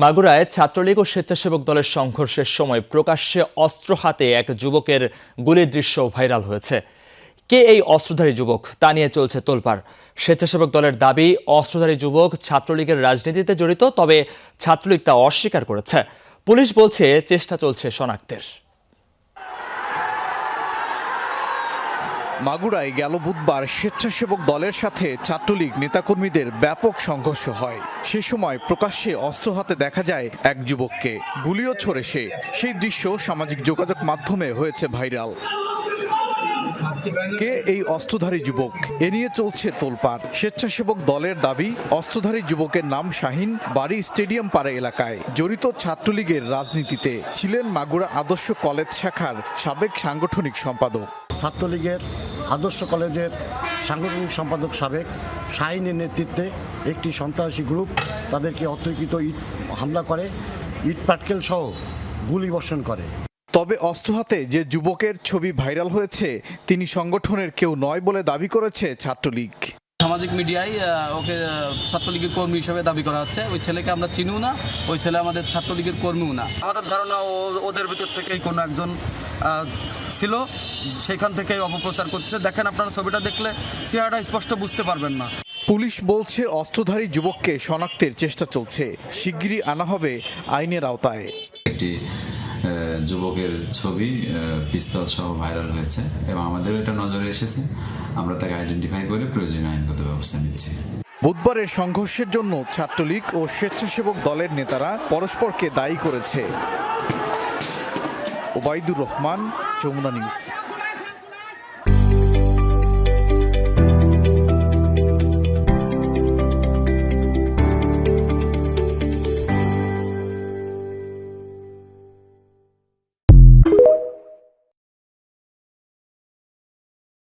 মাগুরায় ছাত্রলীগ ও স্বেচ্ছাসেবক দলের সংঘর্ষের সময় প্রকাশ্যে অস্ত্র হাতে এক যুবকের গুলির দৃশ্য ভাইরাল হয়েছে। কে এই অস্ত্রধারী যুবক তা নিয়ে চলছে তোলপাড়। স্বেচ্ছাসেবক দলের দাবি, অস্ত্রধারী যুবক ছাত্রলীগের রাজনীতিতে জড়িত, তবে ছাত্রলীগ তা অস্বীকার করেছে। পুলিশ বলছে চেষ্টা চলছে শনাক্তের। মাগুরায় গেল বুধবার স্বেচ্ছাসেবক দলের সাথে ছাত্রলীগ নেতাকর্মীদের ব্যাপক সংঘর্ষ হয়। সে সময় প্রকাশ্যে অস্ত্র হাতে দেখা যায় এক যুবককে, গুলিও ছোড়ে সে। সেই দৃশ্য সামাজিক যোগাযোগ মাধ্যমে হয়েছে ভাইরাল। কে এই অস্ত্রধারী যুবক, এ নিয়ে চলছে তোলপাড়। স্বেচ্ছাসেবক দলের দাবি, অস্ত্রধারী যুবকের নাম শাহিন, বাড়ি স্টেডিয়াম পাড়া এলাকায়, জড়িত ছাত্রলীগের রাজনীতিতে, ছিলেন মাগুরা আদর্শ কলেজ শাখার সাবেক সাংগঠনিক সম্পাদক। ছাত্রলীগের আদর্শ কলেজের সাংগঠনিক সম্পাদক সাবেক শাহিনের নেতৃত্বে একটি সন্ত্রাসী গ্রুপ তাদেরকে অতর্কিত হামলা করে, ইট পাটকেল সহ গুলি বর্ষণ করে। তবে অস্ত্র হাতে যে যুবকের ছবি ভাইরাল হয়েছে তিনি সংগঠনের কেউ নয় বলে দাবি করেছে ছাত্রলীগ। সামাজিক মিডিয়ায় ওকে ছাত্রলীগের কর্মী হিসেবে দাবি করা হচ্ছে। ওই ছেলেকে আমরা চিনিও না, ওই ছেলে আমাদের ছাত্রলীগের কর্মীও না। আমাদের ধারণা ওদের ভিতর থেকেই কোনো একজন ছিল, সেখান থেকে অপপ্রচার করছে। দেখেন, আপনারা ছবিটা দেখলে চেহারাটা স্পষ্ট বুঝতে পারবেন না। পুলিশ বলছে অস্ত্রধারী যুবককে শনাক্তের চেষ্টা চলছে, শিগগিরই আনা হবে আইনের আওতায়। একটি যুবকের ছবি পিস্তল সহ ভাইরাল হয়েছে এবং আমাদের এটা নজরে এসেছে। আমরা তাকে আইডেন্টিফাই করে প্রয়োজনীয় আইনগত ব্যবস্থা নিচ্ছি। বুধবারের সংঘর্ষের জন্য ছাত্রলীগ ও স্বেচ্ছাসেবক দলের নেতারা পরস্পরকে দায়ী করেছে। ওবায়দুর রহমান, যমুনা নিউজ।